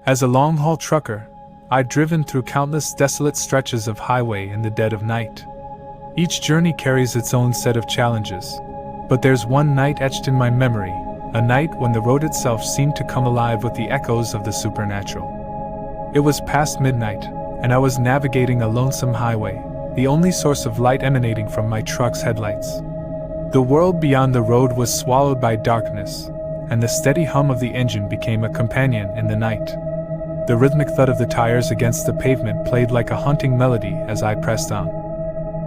As a long-haul trucker, I'd driven through countless desolate stretches of highway in the dead of night. Each journey carries its own set of challenges, but there's one night etched in my memory, a night when the road itself seemed to come alive with the echoes of the supernatural. It was past midnight, and I was navigating a lonesome highway, the only source of light emanating from my truck's headlights. The world beyond the road was swallowed by darkness, and the steady hum of the engine became a companion in the night. The rhythmic thud of the tires against the pavement played like a haunting melody as I pressed on.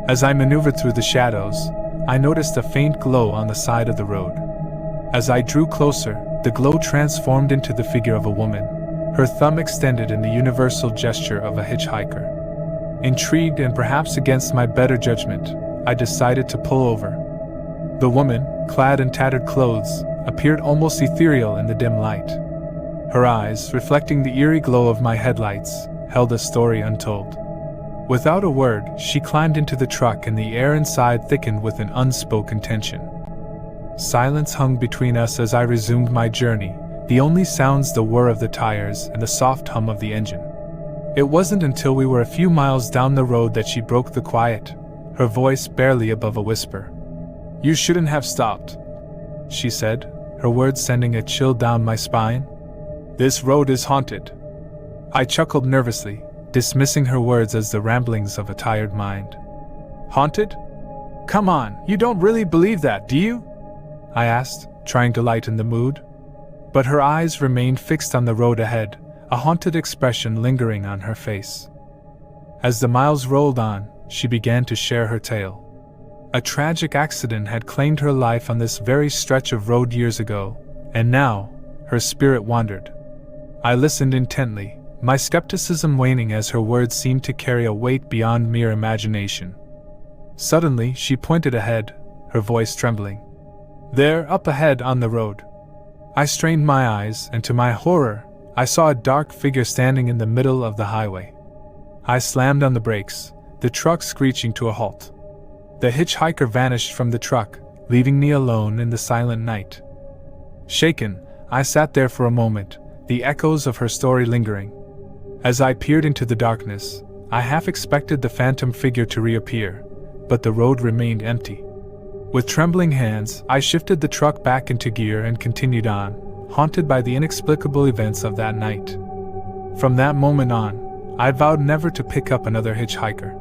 As I maneuvered through the shadows, I noticed a faint glow on the side of the road. As I drew closer, the glow transformed into the figure of a woman, her thumb extended in the universal gesture of a hitchhiker. Intrigued and perhaps against my better judgment, I decided to pull over. The woman, clad in tattered clothes, appeared almost ethereal in the dim light. Her eyes, reflecting the eerie glow of my headlights, held a story untold. Without a word, she climbed into the truck and the air inside thickened with an unspoken tension. Silence hung between us as I resumed my journey, the only sounds the whir of the tires and the soft hum of the engine. It wasn't until we were a few miles down the road that she broke the quiet, her voice barely above a whisper. "You shouldn't have stopped," she said, her words sending a chill down my spine. "This road is haunted." I chuckled nervously, dismissing her words as the ramblings of a tired mind. "Haunted? Come on, you don't really believe that, do you?" I asked, trying to lighten the mood. But her eyes remained fixed on the road ahead, a haunted expression lingering on her face. As the miles rolled on, she began to share her tale. A tragic accident had claimed her life on this very stretch of road years ago, and now, her spirit wandered. I listened intently, my skepticism waning as her words seemed to carry a weight beyond mere imagination. Suddenly, she pointed ahead, her voice trembling. "There, up ahead on the road." I strained my eyes, and to my horror, I saw a dark figure standing in the middle of the highway. I slammed on the brakes, the truck screeching to a halt. The hitchhiker vanished from the truck, leaving me alone in the silent night. Shaken, I sat there for a moment, the echoes of her story lingering. As I peered into the darkness, I half expected the phantom figure to reappear, but the road remained empty. With trembling hands, I shifted the truck back into gear and continued on, haunted by the inexplicable events of that night. From that moment on, I vowed never to pick up another hitchhiker.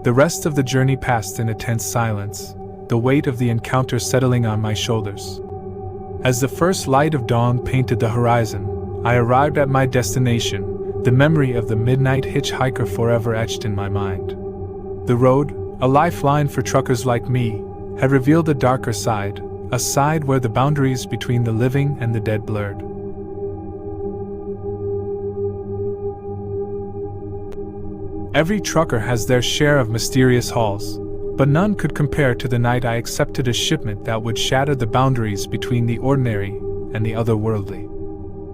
The rest of the journey passed in a tense silence, the weight of the encounter settling on my shoulders. As the first light of dawn painted the horizon, I arrived at my destination, the memory of the midnight hitchhiker forever etched in my mind. The road, a lifeline for truckers like me, had revealed a darker side, a side where the boundaries between the living and the dead blurred. Every trucker has their share of mysterious hauls, but none could compare to the night I accepted a shipment that would shatter the boundaries between the ordinary and the otherworldly.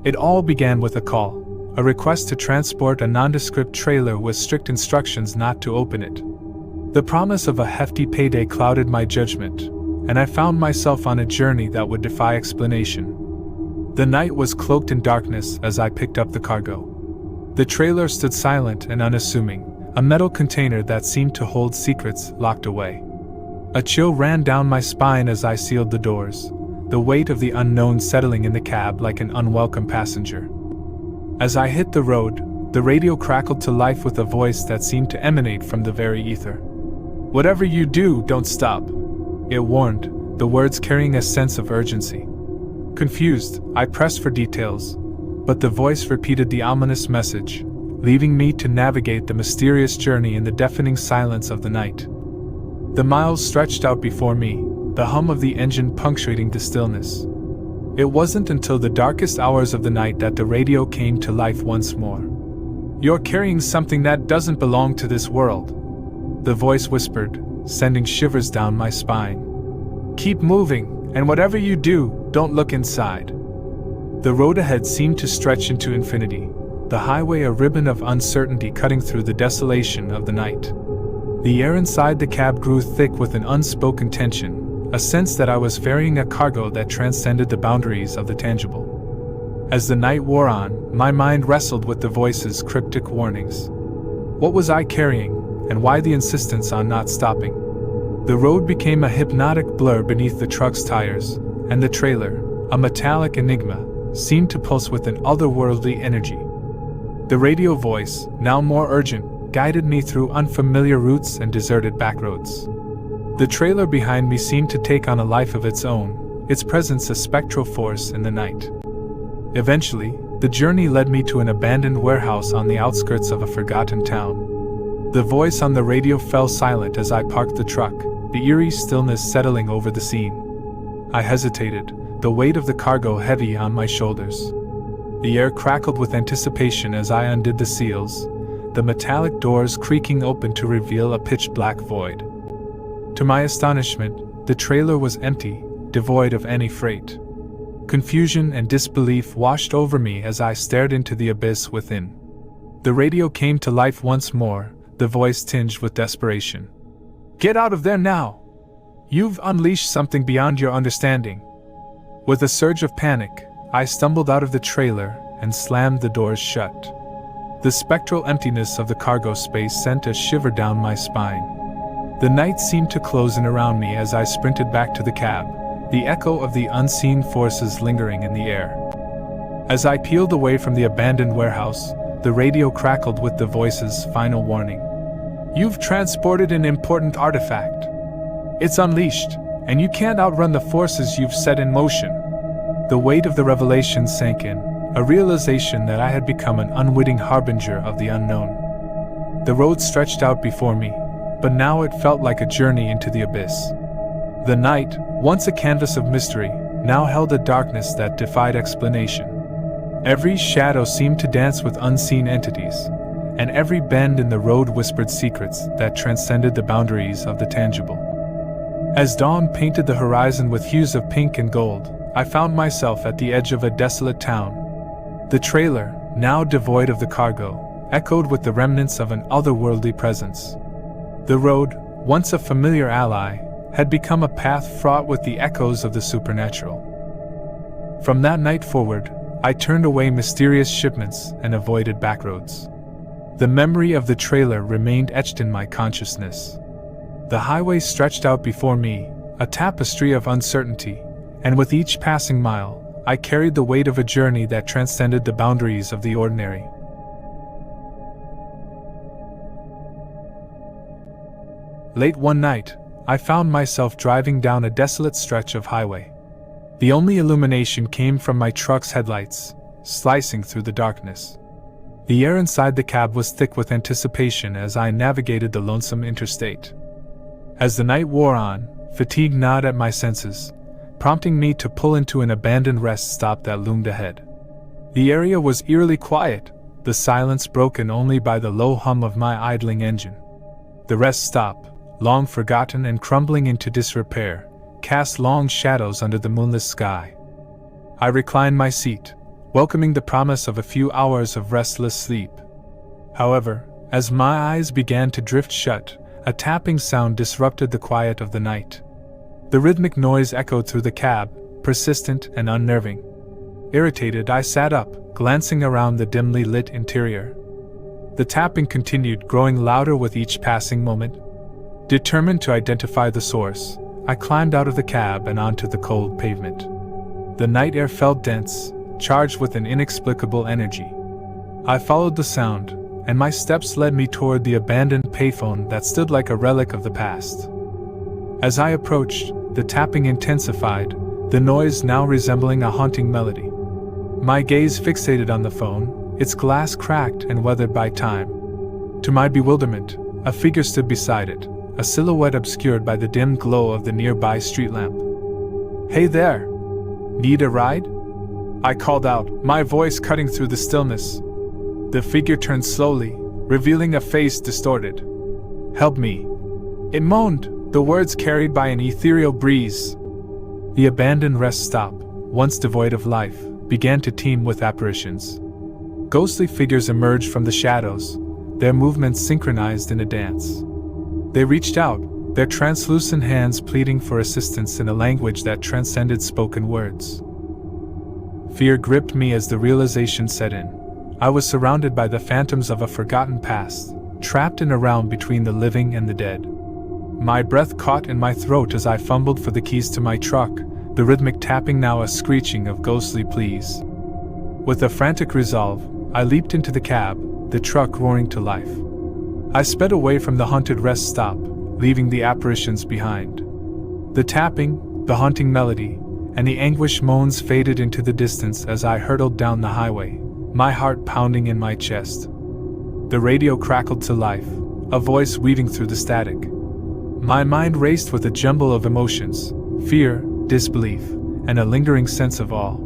It all began with a call, a request to transport a nondescript trailer with strict instructions not to open it. The promise of a hefty payday clouded my judgment, and I found myself on a journey that would defy explanation. The night was cloaked in darkness as I picked up the cargo. The trailer stood silent and unassuming, a metal container that seemed to hold secrets locked away. A chill ran down my spine as I sealed the doors, the weight of the unknown settling in the cab like an unwelcome passenger. As I hit the road, the radio crackled to life with a voice that seemed to emanate from the very ether. "Whatever you do, don't stop," it warned, the words carrying a sense of urgency. Confused, I pressed for details, but the voice repeated the ominous message, leaving me to navigate the mysterious journey in the deafening silence of the night. The miles stretched out before me, the hum of the engine punctuating the stillness. It wasn't until the darkest hours of the night that the radio came to life once more. "You're carrying something that doesn't belong to this world," the voice whispered, sending shivers down my spine. "Keep moving, and whatever you do, don't look inside." The road ahead seemed to stretch into infinity, the highway a ribbon of uncertainty cutting through the desolation of the night. The air inside the cab grew thick with an unspoken tension, a sense that I was ferrying a cargo that transcended the boundaries of the tangible. As the night wore on, my mind wrestled with the voice's cryptic warnings. What was I carrying, and why the insistence on not stopping? The road became a hypnotic blur beneath the truck's tires, and the trailer, a metallic enigma, seemed to pulse with an otherworldly energy. The radio voice, now more urgent, guided me through unfamiliar routes and deserted backroads. The trailer behind me seemed to take on a life of its own, its presence a spectral force in the night. Eventually, the journey led me to an abandoned warehouse on the outskirts of a forgotten town. The voice on the radio fell silent as I parked the truck, the eerie stillness settling over the scene. I hesitated, the weight of the cargo heavy on my shoulders. The air crackled with anticipation as I undid the seals, the metallic doors creaking open to reveal a pitch-black void. To my astonishment, the trailer was empty, devoid of any freight. Confusion and disbelief washed over me as I stared into the abyss within. The radio came to life once more, the voice tinged with desperation. "Get out of there now! You've unleashed something beyond your understanding." With a surge of panic, I stumbled out of the trailer and slammed the doors shut. The spectral emptiness of the cargo space sent a shiver down my spine. The night seemed to close in around me as I sprinted back to the cab, the echo of the unseen forces lingering in the air. As I peeled away from the abandoned warehouse, the radio crackled with the voice's final warning. "You've transported an important artifact. It's unleashed, and you can't outrun the forces you've set in motion." The weight of the revelation sank in, a realization that I had become an unwitting harbinger of the unknown. The road stretched out before me, but now it felt like a journey into the abyss. The night, once a canvas of mystery, now held a darkness that defied explanation. Every shadow seemed to dance with unseen entities, and every bend in the road whispered secrets that transcended the boundaries of the tangible. As dawn painted the horizon with hues of pink and gold, I found myself at the edge of a desolate town. The trailer, now devoid of the cargo, echoed with the remnants of an otherworldly presence. The road, once a familiar ally, had become a path fraught with the echoes of the supernatural. From that night forward, I turned away mysterious shipments and avoided backroads. The memory of the trailer remained etched in my consciousness. The highway stretched out before me, a tapestry of uncertainty, and with each passing mile, I carried the weight of a journey that transcended the boundaries of the ordinary. Late one night, I found myself driving down a desolate stretch of highway. The only illumination came from my truck's headlights, slicing through the darkness. The air inside the cab was thick with anticipation as I navigated the lonesome interstate. As the night wore on, fatigue gnawed at my senses, prompting me to pull into an abandoned rest stop that loomed ahead. The area was eerily quiet, the silence broken only by the low hum of my idling engine. The rest stop, long forgotten and crumbling into disrepair, cast long shadows under the moonless sky. I reclined my seat, welcoming the promise of a few hours of restless sleep. However, as my eyes began to drift shut, a tapping sound disrupted the quiet of the night. The rhythmic noise echoed through the cab, persistent and unnerving. Irritated, I sat up, glancing around the dimly lit interior. The tapping continued, growing louder with each passing moment. Determined to identify the source, I climbed out of the cab and onto the cold pavement. The night air felt dense, charged with an inexplicable energy. I followed the sound, and my steps led me toward the abandoned payphone that stood like a relic of the past. As I approached, the tapping intensified, the noise now resembling a haunting melody. My gaze fixated on the phone, its glass cracked and weathered by time. To my bewilderment, a figure stood beside it, a silhouette obscured by the dim glow of the nearby street lamp. "Hey there! Need a ride?" I called out, my voice cutting through the stillness. The figure turned slowly, revealing a face distorted. "Help me!" it moaned, the words carried by an ethereal breeze. The abandoned rest stop, once devoid of life, began to teem with apparitions. Ghostly figures emerged from the shadows, their movements synchronized in a dance. They reached out, their translucent hands pleading for assistance in a language that transcended spoken words. Fear gripped me as the realization set in. I was surrounded by the phantoms of a forgotten past, trapped in a realm between the living and the dead. My breath caught in my throat as I fumbled for the keys to my truck, the rhythmic tapping now a screeching of ghostly pleas. With a frantic resolve, I leaped into the cab, the truck roaring to life. I sped away from the haunted rest stop, leaving the apparitions behind. The tapping, the haunting melody, and the anguish moans faded into the distance as I hurtled down the highway, my heart pounding in my chest. The radio crackled to life, a voice weaving through the static. My mind raced with a jumble of emotions, fear, disbelief, and a lingering sense of awe.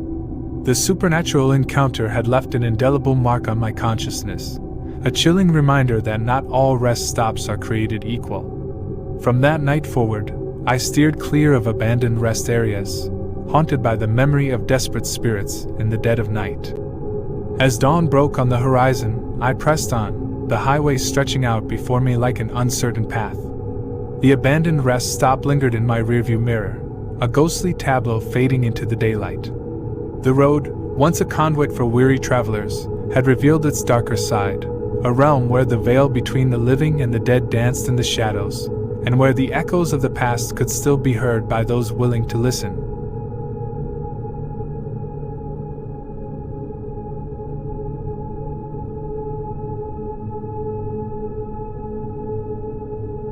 The supernatural encounter had left an indelible mark on my consciousness, a chilling reminder that not all rest stops are created equal. From that night forward, I steered clear of abandoned rest areas, haunted by the memory of desperate spirits in the dead of night. As dawn broke on the horizon, I pressed on, the highway stretching out before me like an uncertain path. The abandoned rest stop lingered in my rearview mirror, a ghostly tableau fading into the daylight. The road, once a conduit for weary travelers, had revealed its darker side, a realm where the veil between the living and the dead danced in the shadows, and where the echoes of the past could still be heard by those willing to listen.